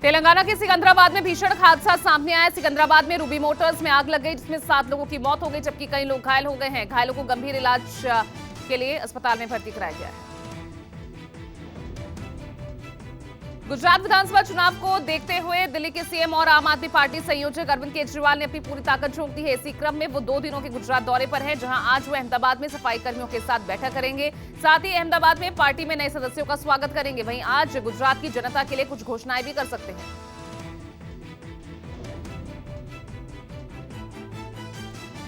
तेलंगाना के सिकंदराबाद में भीषण हादसा सामने आया। सिकंदराबाद में रूबी मोटर्स में आग लग गई, जिसमें 7 लोगों की मौत हो गई, जबकि कई लोग घायल हो गए हैं। घायलों को गंभीर इलाज के लिए अस्पताल में भर्ती कराया गया है। गुजरात विधानसभा चुनाव को देखते हुए दिल्ली के सीएम और आम आदमी पार्टी संयोजक अरविंद केजरीवाल ने अपनी पूरी ताकत झोंक दी है। इसी क्रम में वो 2 दिनों के गुजरात दौरे पर हैं, जहां आज वो अहमदाबाद में सफाई कर्मियों के साथ बैठक करेंगे। साथ ही अहमदाबाद में पार्टी में नए सदस्यों का स्वागत करेंगे। वहीं आज गुजरात की जनता के लिए कुछ घोषणाएं भी कर सकते हैं।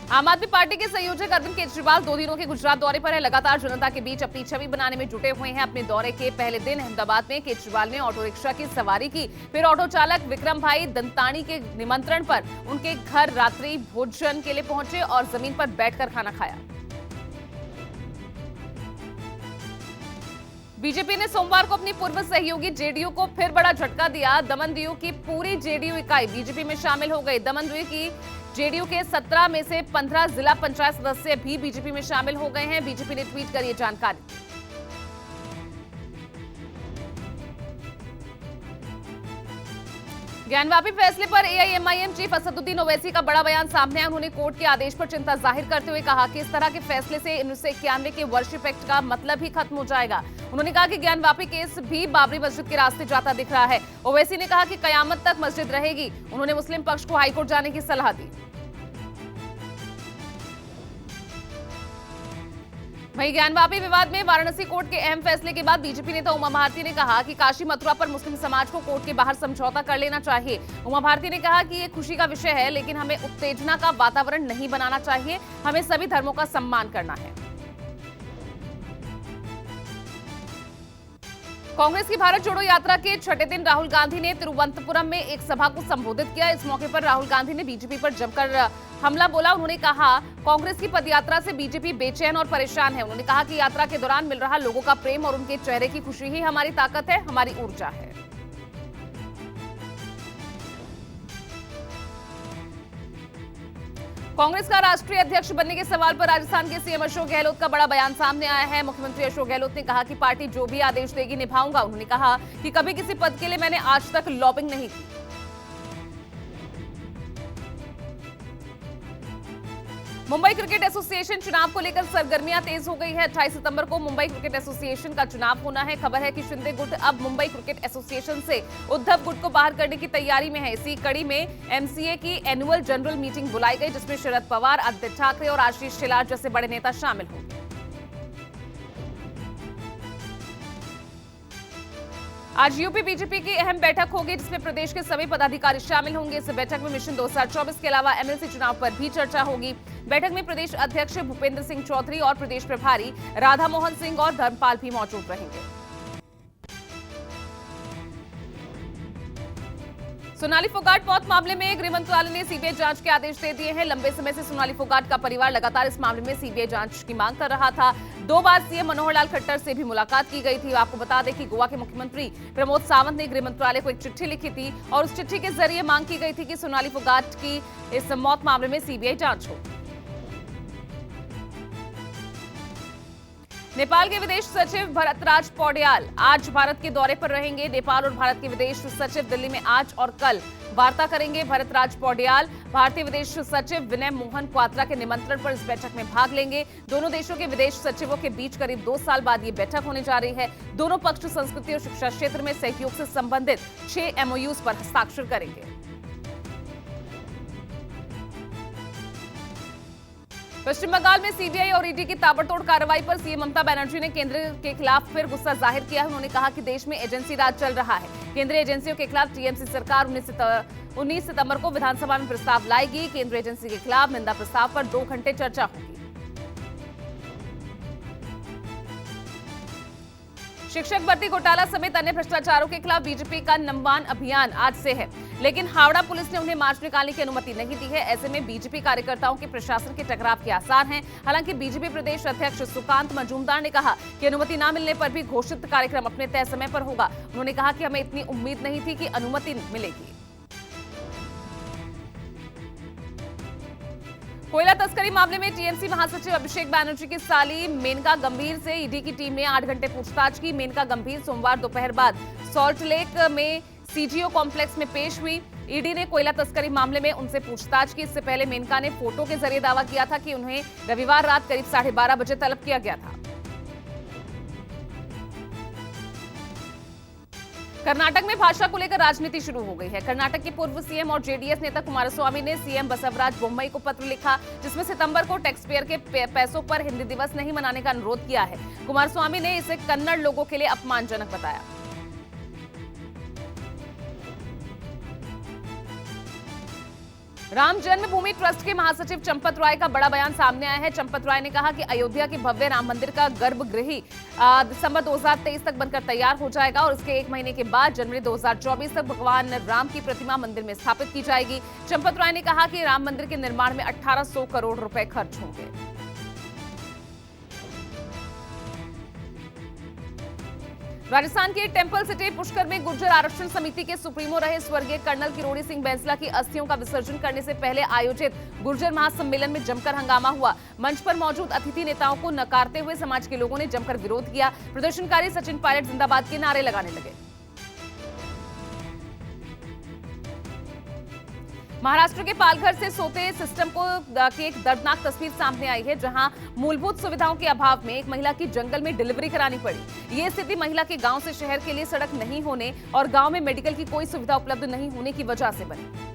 आम आदमी पार्टी के संयोजक अरविंद केजरीवाल 2 दिनों के गुजरात दौरे पर है। लगातार जनता के बीच अपनी छवि बनाने में जुटे हुए हैं। अपने दौरे के पहले दिन अहमदाबाद में केजरीवाल ने ऑटो रिक्शा की सवारी की, फिर ऑटो चालक विक्रम भाई दंतानी के निमंत्रण पर उनके घर रात्रि भोजन के लिए पहुंचे और जमीन पर बैठकर खाना खाया। बीजेपी ने सोमवार को अपनी पूर्व सहयोगी जेडीयू को फिर बड़ा झटका दिया। दमनदीव की पूरी जेडीयू इकाई बीजेपी में शामिल हो गई। दमनदीव की जेडीयू के 17 में से 15 जिला पंचायत सदस्य भी बीजेपी में शामिल हो गए हैं। बीजेपी ने ट्वीट कर यह जानकारी दी। ज्ञानवापी फैसले पर एआईएमआईएम चीफ असदुद्दीन ओवैसी का बड़ा बयान सामने आया। उन्होंने कोर्ट के आदेश पर चिंता जाहिर करते हुए कहा कि इस तरह के फैसले से 1991 के वर्शिप एक्ट का मतलब ही खत्म हो जाएगा। उन्होंने कहा कि ज्ञानवापी केस भी बाबरी मस्जिद के रास्ते जाता दिख रहा है। ओवैसी ने कहा कि कयामत तक मस्जिद रहेगी। उन्होंने मुस्लिम पक्ष को हाईकोर्ट जाने की सलाह दी। वहीं ज्ञानवापी विवाद में वाराणसी कोर्ट के अहम फैसले के बाद बीजेपी नेता उमा भारती ने कहा कि काशी मथुरा पर मुस्लिम समाज को कोर्ट के बाहर समझौता कर लेना चाहिए। उमा भारती ने कहा कि ये खुशी का विषय है, लेकिन हमें उत्तेजना का वातावरण नहीं बनाना चाहिए। हमें सभी धर्मों का सम्मान करना है। कांग्रेस की भारत जोड़ो यात्रा के छठे दिन राहुल गांधी ने तिरुवनंतपुरम में एक सभा को संबोधित किया। इस मौके पर राहुल गांधी ने बीजेपी पर जमकर हमला बोला। उन्होंने कहा कांग्रेस की पदयात्रा से बीजेपी बेचैन और परेशान है। उन्होंने कहा कि यात्रा के दौरान मिल रहा लोगों का प्रेम और उनके चेहरे की खुशी ही हमारी ताकत है, हमारी ऊर्जा है। कांग्रेस का राष्ट्रीय अध्यक्ष बनने के सवाल पर राजस्थान के सीएम अशोक गहलोत का बड़ा बयान सामने आया है। मुख्यमंत्री अशोक गहलोत ने कहा कि पार्टी जो भी आदेश देगी निभाऊंगा। उन्होंने कहा कि कभी किसी पद के लिए मैंने आज तक लॉबिंग नहीं की। मुंबई क्रिकेट एसोसिएशन चुनाव को लेकर सरगर्मियां तेज हो गई है। 28 सितंबर को मुंबई क्रिकेट एसोसिएशन का चुनाव होना है। खबर है कि शिंदे गुट अब मुंबई क्रिकेट एसोसिएशन से उद्धव गुट को बाहर करने की तैयारी में है। इसी कड़ी में एमसीए की एनुअल जनरल मीटिंग बुलाई गई, जिसमें शरद पवार, आदित्य ठाकरे और आशीष शेलार जैसे बड़े नेता शामिल होंगे। आज यूपी बीजेपी की अहम बैठक होगी, जिसमें प्रदेश के सभी पदाधिकारी शामिल होंगे। इस बैठक में मिशन 2024 के अलावा एमएलसी चुनाव पर भी चर्चा होगी। बैठक में प्रदेश अध्यक्ष भूपेंद्र सिंह चौधरी और प्रदेश प्रभारी राधा मोहन सिंह और धर्मपाल भी मौजूद रहेंगे। सोनाली फोगाट मौत मामले में गृह मंत्रालय ने सीबीआई जांच के आदेश दे दिए हैं। लंबे समय से सोनाली फोगाट का परिवार लगातार इस मामले में सीबीआई जांच की मांग कर रहा था। 2 बार सीएम मनोहर लाल खट्टर से भी मुलाकात की गई थी। आपको बता दें कि गोवा के मुख्यमंत्री प्रमोद सावंत ने गृह मंत्रालय को एक चिट्ठी लिखी थी और उस चिट्ठी के जरिए मांग की गई थी कि सोनाली फोगाट की इस मौत मामले में सीबीआई जांच हो। नेपाल के विदेश सचिव भरतराज पौड्याल आज भारत के दौरे पर रहेंगे। नेपाल और भारत के विदेश सचिव दिल्ली में आज और कल वार्ता करेंगे। भरतराज पौड्याल भारतीय विदेश सचिव विनय मोहन क्वात्रा के निमंत्रण पर इस बैठक में भाग लेंगे। दोनों देशों के विदेश सचिवों के बीच करीब 2 साल बाद ये बैठक होने जा रही है। दोनों पक्ष संस्कृति और शिक्षा क्षेत्र में सहयोग से संबंधित 6 एमओयूज पर हस्ताक्षर करेंगे। पश्चिम बंगाल में सीबीआई और ईडी की ताबड़तोड़ कार्रवाई पर सीएम ममता बनर्जी ने केंद्र के खिलाफ फिर गुस्सा जाहिर किया है। उन्होंने कहा कि देश में एजेंसी राज चल रहा है। केंद्रीय एजेंसियों के खिलाफ टीएमसी सरकार 19 सितंबर को विधानसभा में प्रस्ताव लाएगी। केंद्रीय एजेंसी के खिलाफ निंदा प्रस्ताव पर 2 घंटे चर्चा होगी। शिक्षक भर्ती घोटाला समेत अन्य भ्रष्टाचारों के खिलाफ बीजेपी का नमवान अभियान आज से है, लेकिन हावड़ा पुलिस ने उन्हें मार्च निकालने की अनुमति नहीं दी है। ऐसे में बीजेपी कार्यकर्ताओं के प्रशासन के टकराव के आसार हैं। हालांकि बीजेपी प्रदेश अध्यक्ष सुकांत मजूमदार ने कहा कि अनुमति न मिलने पर भी घोषित कार्यक्रम अपने तय समय पर होगा। उन्होंने कहा कि हमें इतनी उम्मीद नहीं थी कि अनुमति मिलेगी। कोयला तस्करी मामले में टीएमसी महासचिव अभिषेक बैनर्जी की साली मेनका गंभीर से ईडी की टीम ने 8 घंटे पूछताछ की। मेनका गंभीर सोमवार दोपहर बाद सॉल्ट लेक में सीजीओ कॉम्प्लेक्स में पेश हुई। ईडी ने कोयला तस्करी मामले में उनसे पूछताछ की। इससे पहले मेनका ने फोटो के जरिए दावा किया था कि उन्हें रविवार रात करीब 12:30 बजे तलब किया गया था। कर्नाटक में भाषा को लेकर राजनीति शुरू हो गई है। कर्नाटक के पूर्व सीएम और जेडीएस नेता कुमारस्वामी ने सीएम बसवराज बोम्मई को पत्र लिखा, जिसमें सितंबर को टैक्स पेयर के पैसों पर हिंदी दिवस नहीं मनाने का अनुरोध किया है। कुमारस्वामी ने इसे कन्नड़ लोगों के लिए अपमानजनक बताया। राम जन्मभूमि ट्रस्ट के महासचिव चंपत राय का बड़ा बयान सामने आया है। चंपत राय ने कहा कि अयोध्या के भव्य राम मंदिर का गर्भगृह दिसंबर 2023 तक बनकर तैयार हो जाएगा और इसके 1 महीने के बाद जनवरी 2024 तक भगवान राम की प्रतिमा मंदिर में स्थापित की जाएगी। चंपत राय ने कहा कि राम मंदिर के निर्माण में 1800 करोड़ रुपए खर्च होंगे। राजस्थान के टेंपल सिटी पुष्कर में गुर्जर आरक्षण समिति के सुप्रीमो रहे स्वर्गीय कर्नल किरोड़ी सिंह बैंसला की अस्थियों का विसर्जन करने से पहले आयोजित गुर्जर महासम्मेलन में जमकर हंगामा हुआ। मंच पर मौजूद अतिथि नेताओं को नकारते हुए समाज के लोगों ने जमकर विरोध किया। प्रदर्शनकारी सचिन पायलट जिंदाबाद के नारे लगाने लगे। महाराष्ट्र के पालघर से सोते सिस्टम की एक दर्दनाक तस्वीर सामने आई है, जहां मूलभूत सुविधाओं के अभाव में एक महिला की जंगल में डिलीवरी करानी पड़ी। ये स्थिति महिला के गांव से शहर के लिए सड़क नहीं होने और गांव में मेडिकल की कोई सुविधा उपलब्ध नहीं होने की वजह से बनी।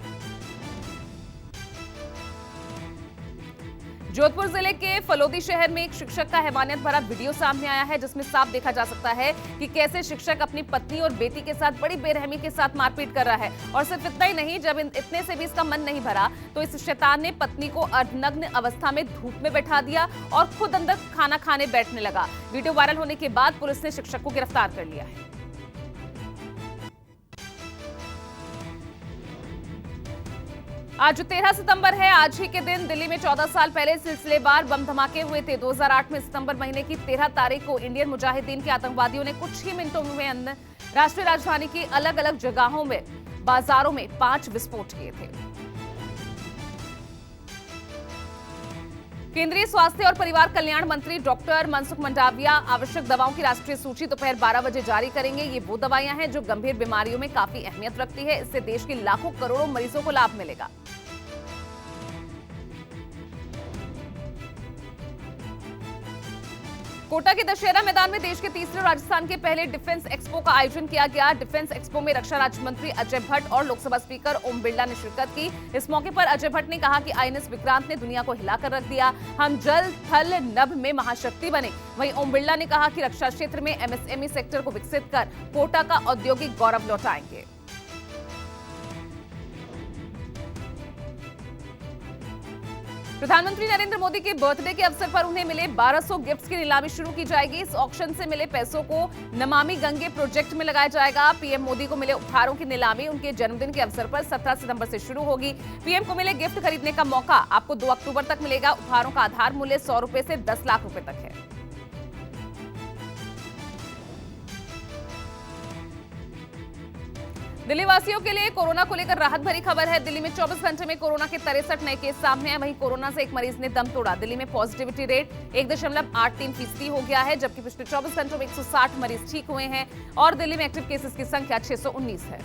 जोधपुर जिले के फलोदी शहर में एक शिक्षक का हैवानियत भरा वीडियो सामने आया है, जिसमें साफ देखा जा सकता है कि कैसे शिक्षक अपनी पत्नी और बेटी के साथ बड़ी बेरहमी के साथ मारपीट कर रहा है। और सिर्फ इतना ही नहीं, जब इतने से भी इसका मन नहीं भरा तो इस शैतान ने पत्नी को अर्धनग्न अवस्था में धूप में बैठा दिया और खुद अंदर खाना खाने बैठने लगा। वीडियो वायरल होने के बाद पुलिस ने शिक्षक को गिरफ्तार कर लिया है। आज 13 सितंबर है। आज ही के दिन दिल्ली में 14 साल पहले सिलसिलेवार बम धमाके हुए थे। 2008 में सितंबर महीने की 13 तारीख को इंडियन मुजाहिदीन के आतंकवादियों ने कुछ ही मिनटों में राष्ट्रीय राजधानी की अलग अलग जगहों में बाजारों में 5 विस्फोट किए थे। केंद्रीय स्वास्थ्य और परिवार कल्याण मंत्री डॉक्टर मनसुख मंडाविया आवश्यक दवाओं की राष्ट्रीय सूची दोपहर 12 बजे जारी करेंगे। ये वो दवाइयां हैं जो गंभीर बीमारियों में काफी अहमियत रखती है। इससे देश के लाखों करोड़ों मरीजों को लाभ मिलेगा। कोटा के दशहरा मैदान में देश के तीसरे राजस्थान के पहले डिफेंस एक्सपो का आयोजन किया गया। डिफेंस एक्सपो में रक्षा राज्य मंत्री अजय भट्ट और लोकसभा स्पीकर ओम बिरला ने शिरकत की। इस मौके पर अजय भट्ट ने कहा कि आईएनएस विक्रांत ने दुनिया को हिलाकर रख दिया। हम जल थल नभ में महाशक्ति बने। वहीं ओम बिरला ने कहा कि रक्षा क्षेत्र में एमएसएमई सेक्टर को विकसित कर कोटा का औद्योगिक गौरव लौटाएंगे। प्रधानमंत्री नरेंद्र मोदी के बर्थडे के अवसर पर उन्हें मिले 1200 गिफ्ट्स की नीलामी शुरू की जाएगी। इस ऑक्शन से मिले पैसों को नमामि गंगे प्रोजेक्ट में लगाया जाएगा। पीएम मोदी को मिले उपहारों की नीलामी उनके जन्मदिन के अवसर पर 17 सितंबर से शुरू होगी। पीएम को मिले गिफ्ट खरीदने का मौका आपको 2 अक्टूबर तक मिलेगा। उपहारों का आधार मूल्य 100 रुपए से 10 लाख रुपए तक है। दिल्ली वासियों के लिए कोरोना को लेकर राहत भरी खबर है। दिल्ली में 24 घंटे में कोरोना के 63 नए केस सामने हैं। वहीं कोरोना से एक मरीज ने दम तोड़ा। दिल्ली में पॉजिटिविटी रेट 1.83% हो गया है, जबकि पिछले 24 घंटों में 160 मरीज ठीक हुए हैं और दिल्ली में एक्टिव केसेस की संख्या 619 है।